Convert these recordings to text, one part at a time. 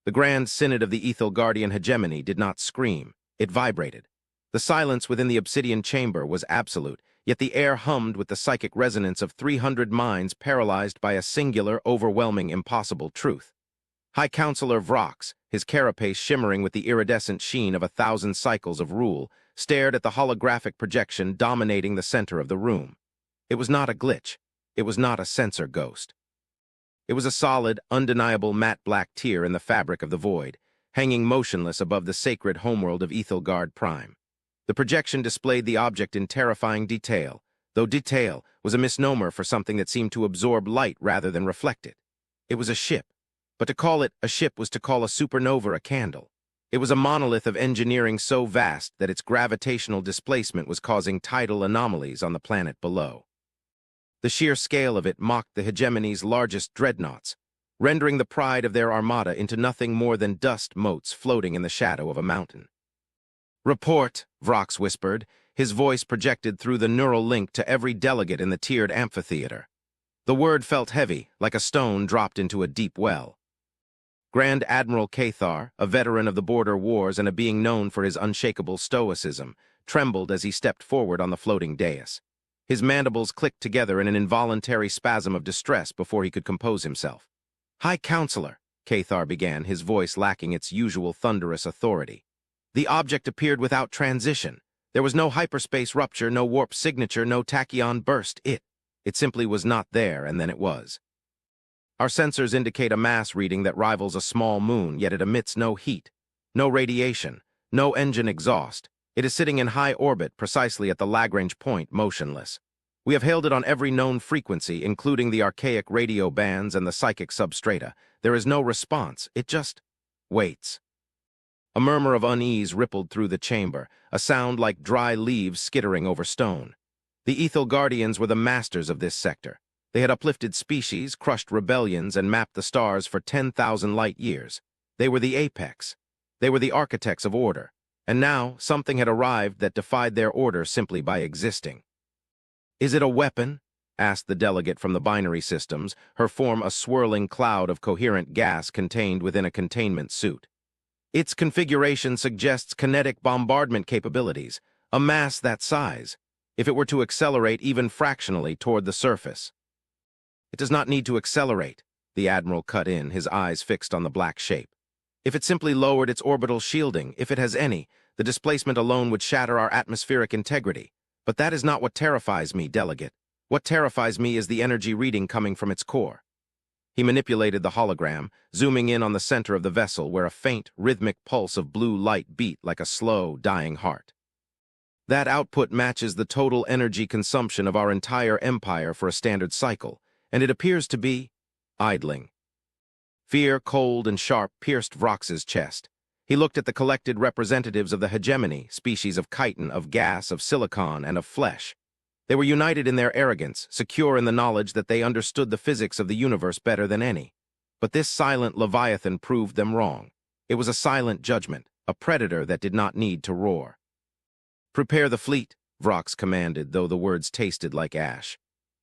The grand synod of the Ethel Guardian hegemony did not scream. It vibrated. The silence within the obsidian chamber was absolute, yet the air hummed with the psychic resonance of 300 minds paralyzed by a singular, overwhelming, impossible truth. High Counselor Vrox, his carapace shimmering with the iridescent sheen of 1,000 cycles of rule, stared at the holographic projection dominating the center of the room. It was not a glitch. It was not a sensor ghost. It was a solid, undeniable matte black tear in the fabric of the void, hanging motionless above the sacred homeworld of Ethelgard Prime. The projection displayed the object in terrifying detail, though detail was a misnomer for something that seemed to absorb light rather than reflect it. It was a ship, but to call it a ship was to call a supernova a candle. It was a monolith of engineering so vast that its gravitational displacement was causing tidal anomalies on the planet below. The sheer scale of it mocked the hegemony's largest dreadnoughts, rendering the pride of their armada into nothing more than dust motes floating in the shadow of a mountain. "Report," Vrox whispered, his voice projected through the neural link to every delegate in the tiered amphitheater. The word felt heavy, like a stone dropped into a deep well. Grand Admiral Cathar, a veteran of the border wars and a being known for his unshakable stoicism, trembled as he stepped forward on the floating dais. His mandibles clicked together in an involuntary spasm of distress before he could compose himself. "High Counselor," Cathar began, his voice lacking its usual thunderous authority. "The object appeared without transition. There was no hyperspace rupture, no warp signature, no tachyon burst. It simply was not there, and then it was. Our sensors indicate a mass reading that rivals a small moon, yet it emits no heat, no radiation, no engine exhaust. It is sitting in high orbit, precisely at the Lagrange point, motionless. We have hailed it on every known frequency, including the archaic radio bands and the psychic substrata. There is no response. It just waits." A murmur of unease rippled through the chamber, a sound like dry leaves skittering over stone. The Ethel Guardians were the masters of this sector. They had uplifted species, crushed rebellions, and mapped the stars for 10,000 light years. They were the apex. They were the architects of order. And now, something had arrived that defied their order simply by existing. "Is it a weapon?" asked the delegate from the binary systems, her form a swirling cloud of coherent gas contained within a containment suit. "Its configuration suggests kinetic bombardment capabilities, a mass that size, if it were to accelerate even fractionally toward the surface." "It does not need to accelerate," the Admiral cut in, his eyes fixed on the black shape. "If it simply lowered its orbital shielding, if it has any, the displacement alone would shatter our atmospheric integrity. But that is not what terrifies me, delegate. What terrifies me is the energy reading coming from its core." He manipulated the hologram, zooming in on the center of the vessel where a faint, rhythmic pulse of blue light beat like a slow, dying heart. "That output matches the total energy consumption of our entire empire for a standard cycle, and it appears to be idling." Fear, cold and sharp, pierced Vrox's chest. He looked at the collected representatives of the hegemony, species of chitin, of gas, of silicon, and of flesh. They were united in their arrogance, secure in the knowledge that they understood the physics of the universe better than any. But this silent leviathan proved them wrong. It was a silent judgment, a predator that did not need to roar. "Prepare the fleet," Vrox commanded, though the words tasted like ash.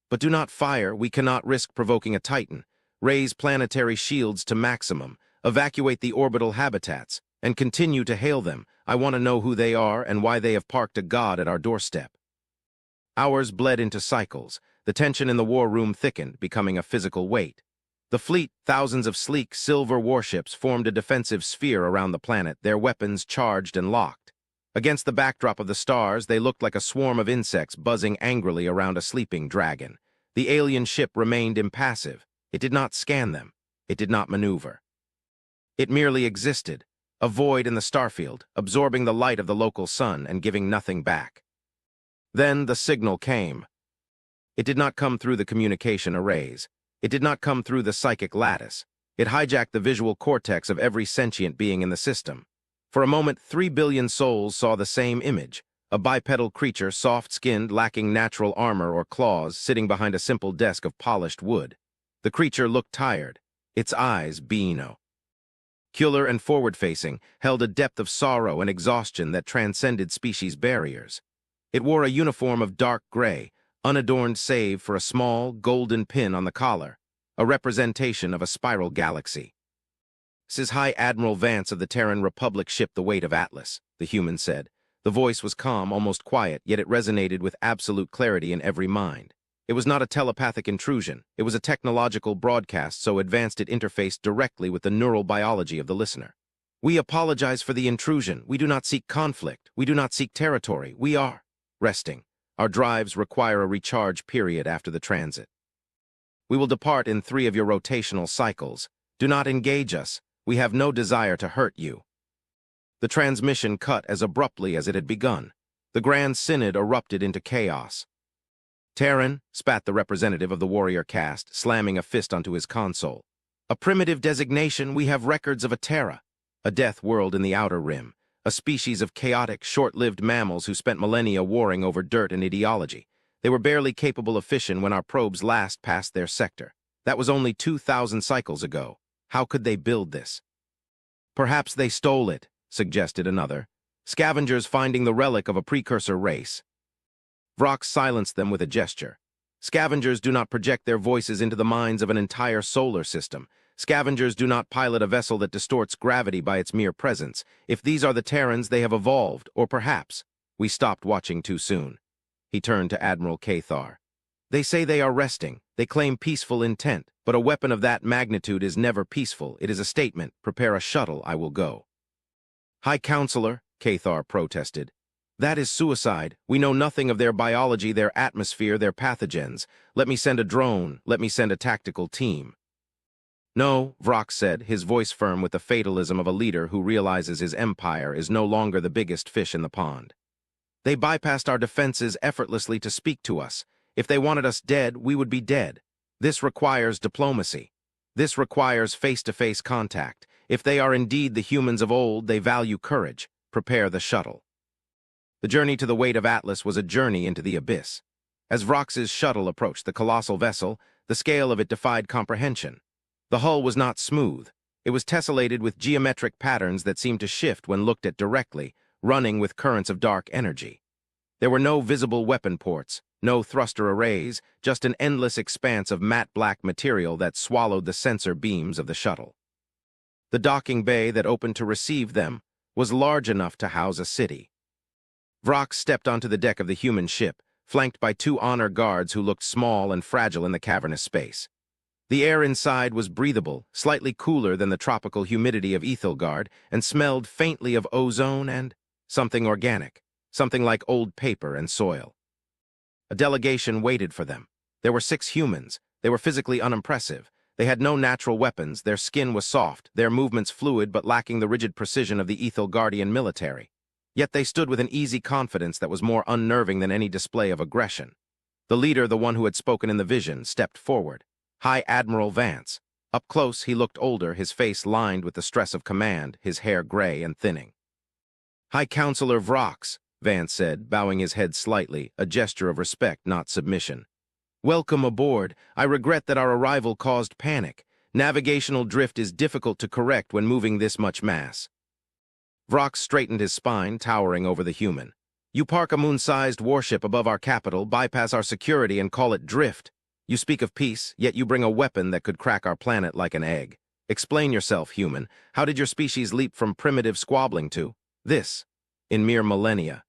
"But do not fire. We cannot risk provoking a Titan. Raise planetary shields to maximum, evacuate the orbital habitats, and continue to hail them. I want to know who they are and why they have parked a god at our doorstep." Hours bled into cycles. The tension in the war room thickened, becoming a physical weight. The fleet, thousands of sleek, silver warships, formed a defensive sphere around the planet, their weapons charged and locked. Against the backdrop of the stars, they looked like a swarm of insects buzzing angrily around a sleeping dragon. The alien ship remained impassive. It did not scan them. It did not maneuver. It merely existed, a void in the starfield, absorbing the light of the local sun and giving nothing back. Then the signal came. It did not come through the communication arrays. It did not come through the psychic lattice. It hijacked the visual cortex of every sentient being in the system. For a moment, 3 billion souls saw the same image, a bipedal creature, soft-skinned, lacking natural armor or claws, sitting behind a simple desk of polished wood. The creature looked tired, its eyes beano. Cular and forward-facing, held a depth of sorrow and exhaustion that transcended species barriers. It wore a uniform of dark gray, unadorned save for a small, golden pin on the collar, a representation of a spiral galaxy. "This is High Admiral Vance of the Terran Republic ship The Weight of Atlas," the human said. The voice was calm, almost quiet, yet it resonated with absolute clarity in every mind. It was not a telepathic intrusion. It was a technological broadcast so advanced it interfaced directly with the neural biology of the listener. "We apologize for the intrusion. We do not seek conflict. We do not seek territory. We are resting. Our drives require a recharge period after the transit. We will depart in 3 of your rotational cycles. Do not engage us. We have no desire to hurt you." The transmission cut as abruptly as it had begun. The Grand Synod erupted into chaos. "Terran," spat the representative of the warrior caste, slamming a fist onto his console. "A primitive designation, we have records of a Terra, a death world in the outer rim, a species of chaotic, short-lived mammals who spent millennia warring over dirt and ideology. They were barely capable of fission when our probes last passed their sector. That was only 2,000 cycles ago. How could they build this?" "Perhaps they stole it," suggested another. "Scavengers finding the relic of a precursor race." Vrox silenced them with a gesture. "Scavengers do not project their voices into the minds of an entire solar system. Scavengers do not pilot a vessel that distorts gravity by its mere presence. If these are the Terrans, they have evolved, or perhaps we stopped watching too soon." He turned to Admiral Cathar. "They say they are resting. They claim peaceful intent, but a weapon of that magnitude is never peaceful. It is a statement. Prepare a shuttle, I will go." "High Counselor," Cathar protested. "That is suicide. We know nothing of their biology, their atmosphere, their pathogens. Let me send a drone. Let me send a tactical team." "No," Vrox said, his voice firm with the fatalism of a leader who realizes his empire is no longer the biggest fish in the pond. "They bypassed our defenses effortlessly to speak to us. If they wanted us dead, we would be dead. This requires diplomacy. This requires face-to-face contact. If they are indeed the humans of old, they value courage. Prepare the shuttle." The journey to the Weight of Atlas was a journey into the abyss. As Vrox's shuttle approached the colossal vessel, the scale of it defied comprehension. The hull was not smooth. It was tessellated with geometric patterns that seemed to shift when looked at directly, running with currents of dark energy. There were no visible weapon ports, no thruster arrays, just an endless expanse of matte black material that swallowed the sensor beams of the shuttle. The docking bay that opened to receive them was large enough to house a city. Vrox stepped onto the deck of the human ship, flanked by 2 honor guards who looked small and fragile in the cavernous space. The air inside was breathable, slightly cooler than the tropical humidity of Ethelgard, and smelled faintly of ozone and something organic, something like old paper and soil. A delegation waited for them. There were 6 humans. They were physically unimpressive. They had no natural weapons. Their skin was soft, their movements fluid but lacking the rigid precision of the Ethelgardian military. Yet they stood with an easy confidence that was more unnerving than any display of aggression. The leader, the one who had spoken in the vision, stepped forward. High Admiral Vance. Up close, he looked older, his face lined with the stress of command, his hair gray and thinning. "High Counselor Vrox," Vance said, bowing his head slightly, a gesture of respect, not submission. "Welcome aboard. I regret that our arrival caused panic. Navigational drift is difficult to correct when moving this much mass." Vrox straightened his spine, towering over the human. "You park a moon-sized warship above our capital, bypass our security, and call it drift. You speak of peace, yet you bring a weapon that could crack our planet like an egg. Explain yourself, human. How did your species leap from primitive squabbling to this, in mere millennia?"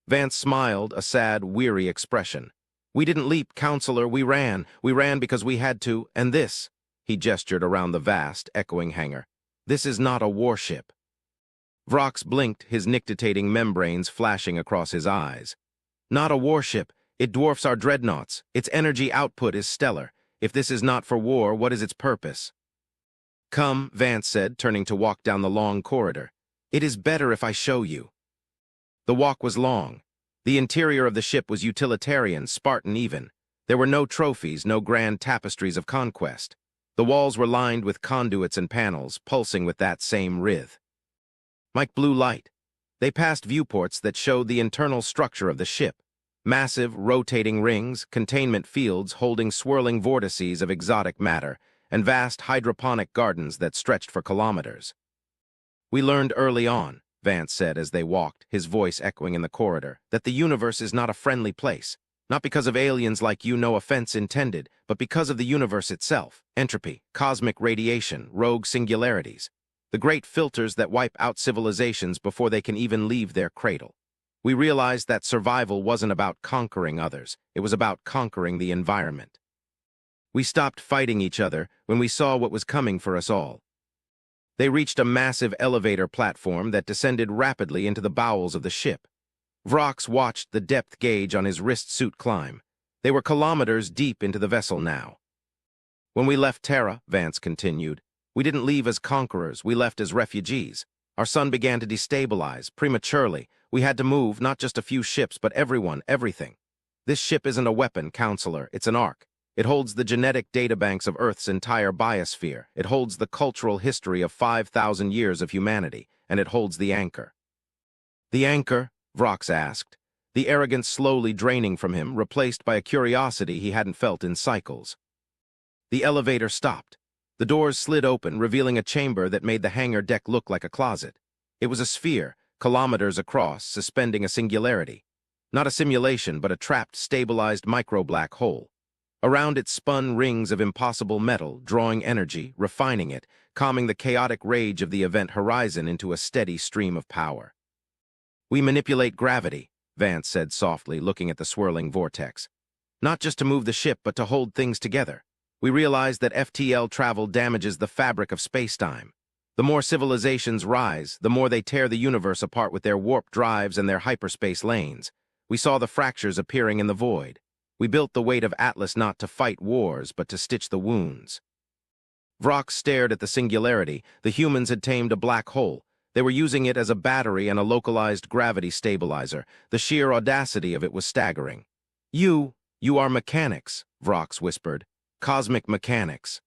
Vance smiled, a sad, weary expression. "We didn't leap, Counselor, we ran. We ran because we had to, and this," he gestured around the vast, echoing hangar. "This is not a warship." Vrox blinked, his nictitating membranes flashing across his eyes. "Not a warship. It dwarfs our dreadnoughts. Its energy output is stellar. If this is not for war, what is its purpose?" "Come," Vance said, turning to walk down the long corridor. "It is better if I show you." The walk was long. The interior of the ship was utilitarian, Spartan even. There were no trophies, no grand tapestries of conquest. The walls were lined with conduits and panels, pulsing with that same rhythm. Like blue light. They passed viewports that showed the internal structure of the ship. Massive, rotating rings, containment fields holding swirling vortices of exotic matter, and vast hydroponic gardens that stretched for kilometers. "We learned early on," Vance said as they walked, his voice echoing in the corridor, "that the universe is not a friendly place. Not because of aliens like you, no offense intended, but because of the universe itself. Entropy, cosmic radiation, rogue singularities. The great filters that wipe out civilizations before they can even leave their cradle. We realized that survival wasn't about conquering others, it was about conquering the environment. We stopped fighting each other when we saw what was coming for us all. They reached a massive elevator platform that descended rapidly into the bowels of the ship. Vrox watched the depth gauge on his wrist suit climb. They were kilometers deep into the vessel now. When we left Terra, Vance continued, we didn't leave as conquerors, we left as refugees. Our sun began to destabilize, prematurely. We had to move, not just a few ships, but everyone, everything. This ship isn't a weapon, Counselor, it's an ark. It holds the genetic databanks of Earth's entire biosphere. It holds the cultural history of 5,000 years of humanity, and it holds the anchor. The anchor? Vrox asked, the arrogance slowly draining from him, replaced by a curiosity he hadn't felt in cycles. The elevator stopped. The doors slid open, revealing a chamber that made the hangar deck look like a closet. It was a sphere, kilometers across, suspending a singularity. Not a simulation, but a trapped, stabilized micro-black hole. Around it spun rings of impossible metal, drawing energy, refining it, calming the chaotic rage of the event horizon into a steady stream of power. We manipulate gravity, Vance said softly, looking at the swirling vortex. Not just to move the ship, but to hold things together. We realize that FTL travel damages the fabric of spacetime. The more civilizations rise, the more they tear the universe apart with their warp drives and their hyperspace lanes. We saw the fractures appearing in the void. We built the weight of Atlas not to fight wars, but to stitch the wounds. Vrox stared at the singularity. The humans had tamed a black hole. They were using it as a battery and a localized gravity stabilizer. The sheer audacity of it was staggering. You are mechanics, Vrox whispered. Cosmic mechanics.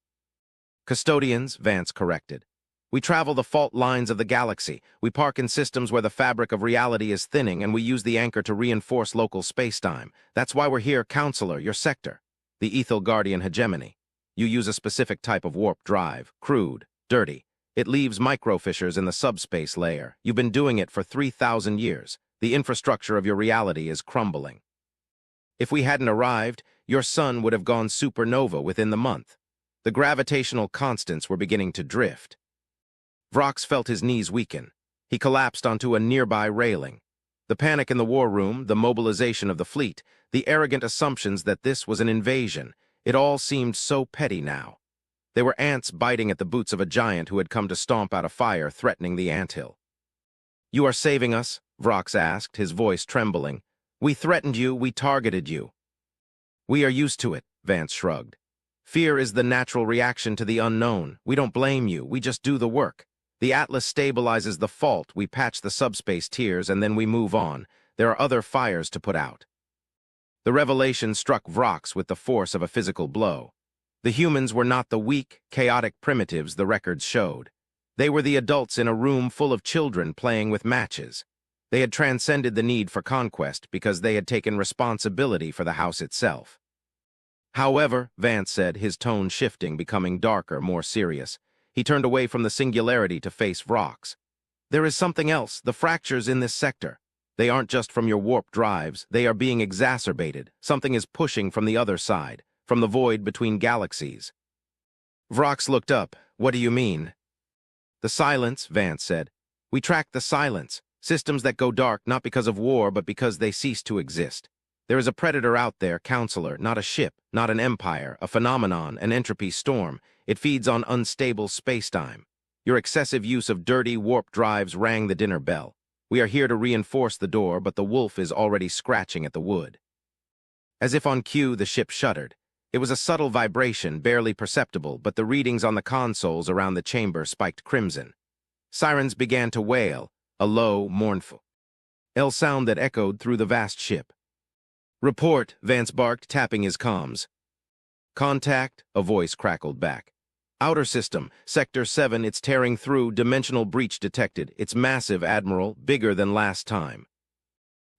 Custodians, Vance corrected. We travel the fault lines of the galaxy. We park in systems where the fabric of reality is thinning, and we use the anchor to reinforce local spacetime. That's why we're here, Counselor, your sector. The Ethel Guardian hegemony. You use a specific type of warp drive, crude, dirty. It leaves microfissures in the subspace layer. You've been doing it for 3,000 years. The infrastructure of your reality is crumbling. If we hadn't arrived, your sun would have gone supernova within the month. The gravitational constants were beginning to drift. Vrox felt his knees weaken. He collapsed onto a nearby railing. The panic in the war room, the mobilization of the fleet, the arrogant assumptions that this was an invasion, it all seemed so petty now. They were ants biting at the boots of a giant who had come to stomp out a fire threatening the anthill. You are saving us? Vrox asked, his voice trembling. We threatened you, we targeted you. We are used to it, Vance shrugged. Fear is the natural reaction to the unknown. We don't blame you, we just do the work. The Atlas stabilizes the fault, we patch the subspace tiers, and then we move on. There are other fires to put out. The revelation struck Vrox with the force of a physical blow. The humans were not the weak, chaotic primitives the records showed. They were the adults in a room full of children playing with matches. They had transcended the need for conquest because they had taken responsibility for the house itself. However, Vance said, his tone shifting, becoming darker, more serious. He turned away from the singularity to face Vrox. There is something else, the fractures in this sector. They aren't just from your warp drives, they are being exacerbated. Something is pushing from the other side, from the void between galaxies. Vrox looked up. What do you mean? The silence, Vance said. We track the silence. Systems that go dark not because of war, but because they cease to exist. There is a predator out there, Counselor, not a ship, not an empire, a phenomenon, an entropy storm. It feeds on unstable spacetime. Your excessive use of dirty warp drives rang the dinner bell. We are here to reinforce the door, but the wolf is already scratching at the wood. As if on cue, the ship shuddered. It was a subtle vibration, barely perceptible, but the readings on the consoles around the chamber spiked crimson. Sirens began to wail, a low, mournful sound that echoed through the vast ship. Report, Vance barked, tapping his comms. Contact, a voice crackled back. Outer system, Sector 7, it's tearing through, dimensional breach detected. It's massive, Admiral, bigger than last time.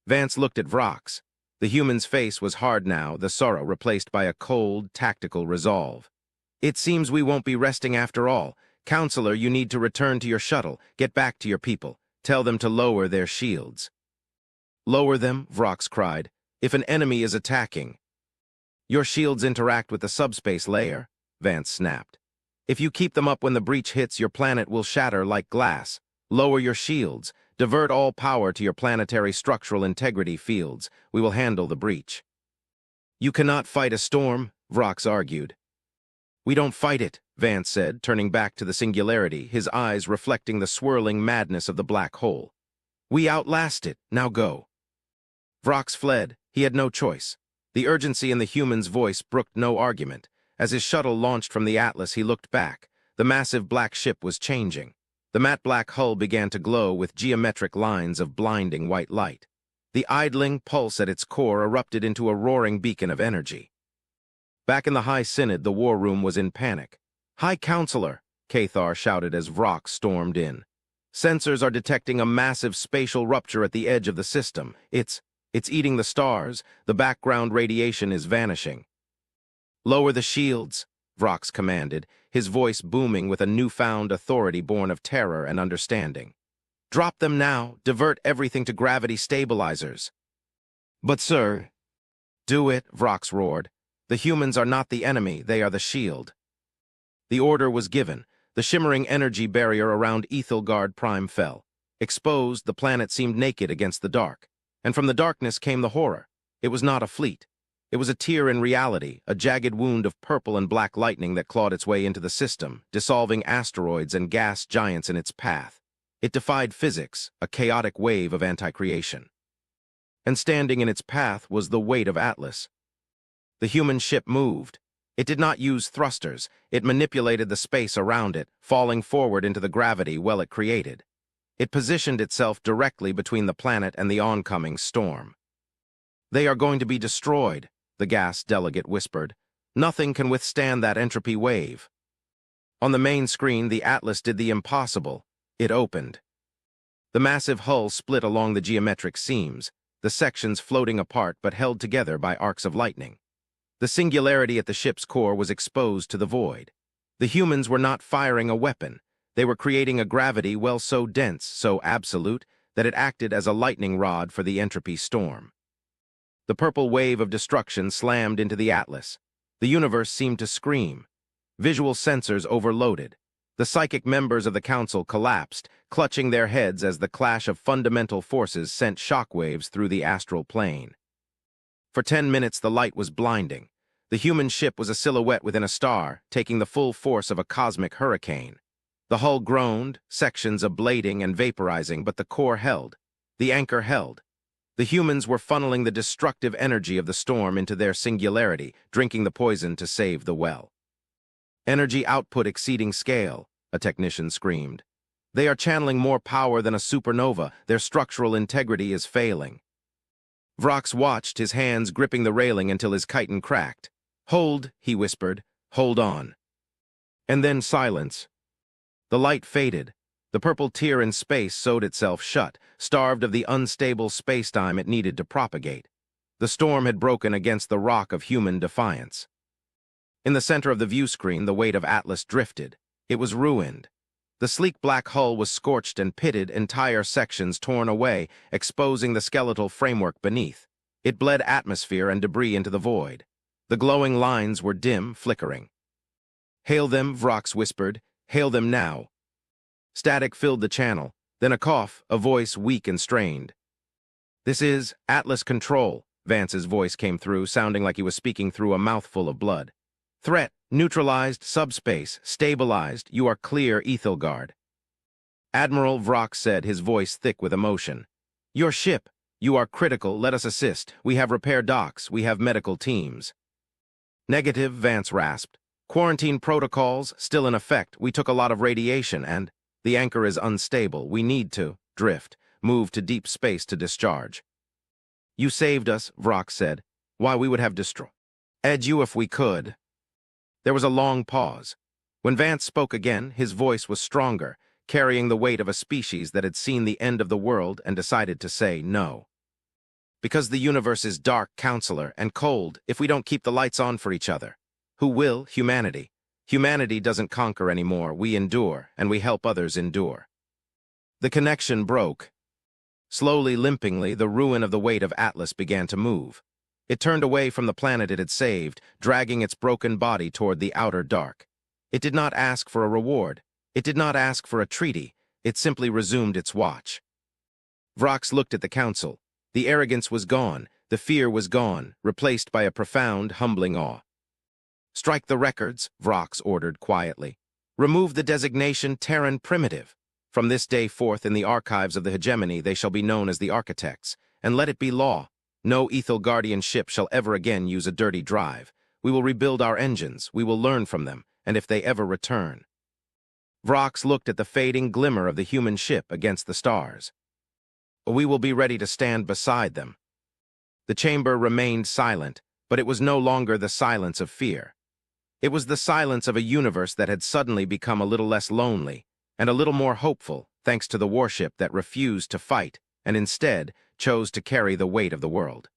Vance looked at Vrox. The human's face was hard now, the sorrow replaced by a cold, tactical resolve. It seems we won't be resting after all. Counselor, you need to return to your shuttle. Get back to your people. Tell them to lower their shields. Lower them, Vrox cried. If an enemy is attacking, your shields interact with the subspace layer, Vance snapped. If you keep them up when the breach hits, your planet will shatter like glass. Lower your shields. Divert all power to your planetary structural integrity fields. We will handle the breach. You cannot fight a storm, Vrox argued. We don't fight it, Vance said, turning back to the singularity, his eyes reflecting the swirling madness of the black hole. We outlast it. Now go. Vrox fled. He had no choice. The urgency in the human's voice brooked no argument. As his shuttle launched from the Atlas, he looked back. The massive black ship was changing. The matte black hull began to glow with geometric lines of blinding white light. The idling pulse at its core erupted into a roaring beacon of energy. Back in the High Synod, the war room was in panic. High Counselor, Cathar shouted as Vrox stormed in. Sensors are detecting a massive spatial rupture at the edge of the system. It's eating the stars. The background radiation is vanishing. Lower the shields, Vrox commanded, his voice booming with a newfound authority born of terror and understanding. Drop them now. Divert everything to gravity stabilizers. But, sir... Do it, Vrox roared. The humans are not the enemy, they are the shield. The order was given. The shimmering energy barrier around Ethelgard Prime fell. Exposed, the planet seemed naked against the dark. And from the darkness came the horror. It was not a fleet. It was a tear in reality, a jagged wound of purple and black lightning that clawed its way into the system, dissolving asteroids and gas giants in its path. It defied physics, a chaotic wave of anti-creation. And standing in its path was the weight of Atlas. The human ship moved. It did not use thrusters. It manipulated the space around it, falling forward into the gravity well it created. It positioned itself directly between the planet and the oncoming storm. They are going to be destroyed, the gas delegate whispered. Nothing can withstand that entropy wave. On the main screen, the Atlas did the impossible. It opened. The massive hull split along the geometric seams, the sections floating apart but held together by arcs of lightning. The singularity at the ship's core was exposed to the void. The humans were not firing a weapon. They were creating a gravity well so dense, so absolute, that it acted as a lightning rod for the entropy storm. The purple wave of destruction slammed into the Atlas. The universe seemed to scream. Visual sensors overloaded. The psychic members of the council collapsed, clutching their heads as the clash of fundamental forces sent shockwaves through the astral plane. For 10 minutes, the light was blinding. The human ship was a silhouette within a star, taking the full force of a cosmic hurricane. The hull groaned, sections ablating and vaporizing, but the core held. The anchor held. The humans were funneling the destructive energy of the storm into their singularity, drinking the poison to save the well. Energy output exceeding scale, a technician screamed. They are channeling more power than a supernova. Their structural integrity is failing. Vrox watched, his hands gripping the railing until his chitin cracked. Hold, he whispered. Hold on. And then silence. The light faded. The purple tear in space sewed itself shut, starved of the unstable spacetime it needed to propagate. The storm had broken against the rock of human defiance. In the center of the view screen, the weight of Atlas drifted. It was ruined. The sleek black hull was scorched and pitted, entire sections torn away, exposing the skeletal framework beneath. It bled atmosphere and debris into the void. The glowing lines were dim, flickering. Hail them, Vrox whispered. Hail them now. Static filled the channel, then a cough, a voice weak and strained. This is Atlas Control, Vance's voice came through, sounding like he was speaking through a mouthful of blood. Threat, neutralized, subspace, stabilized, you are clear, Ethelgard. Admiral, Vrox said, his voice thick with emotion. Your ship, you are critical, let us assist. We have repair docks, we have medical teams. Negative, Vance rasped. Quarantine protocols, still in effect. We took a lot of radiation and... The anchor is unstable. We need to drift, move to deep space to discharge. You saved us, Vrox said. Why, we would have destroyed you if we could. There was a long pause. When Vance spoke again, his voice was stronger, carrying the weight of a species that had seen the end of the world and decided to say no. Because the universe is dark, Counselor, and cold if we don't keep the lights on for each other. Who will? Humanity. Humanity doesn't conquer anymore. We endure, and we help others endure. The connection broke. Slowly, limpingly, the ruin of the weight of Atlas began to move. It turned away from the planet it had saved, dragging its broken body toward the outer dark. It did not ask for a reward. It did not ask for a treaty. It simply resumed its watch. Vrox looked at the council. The arrogance was gone. The fear was gone, replaced by a profound, humbling awe. "Strike the records," Vrox ordered quietly. "Remove the designation Terran Primitive. From this day forth in the archives of the hegemony they shall be known as the Architects, and let it be law. No Ethel Guardian ship shall ever again use a dirty drive. We will rebuild our engines, we will learn from them, and if they ever return." Vrox looked at the fading glimmer of the human ship against the stars. "We will be ready to stand beside them." The chamber remained silent, but it was no longer the silence of fear. It was the silence of a universe that had suddenly become a little less lonely, and a little more hopeful, thanks to the warship that refused to fight, and instead chose to carry the weight of the world.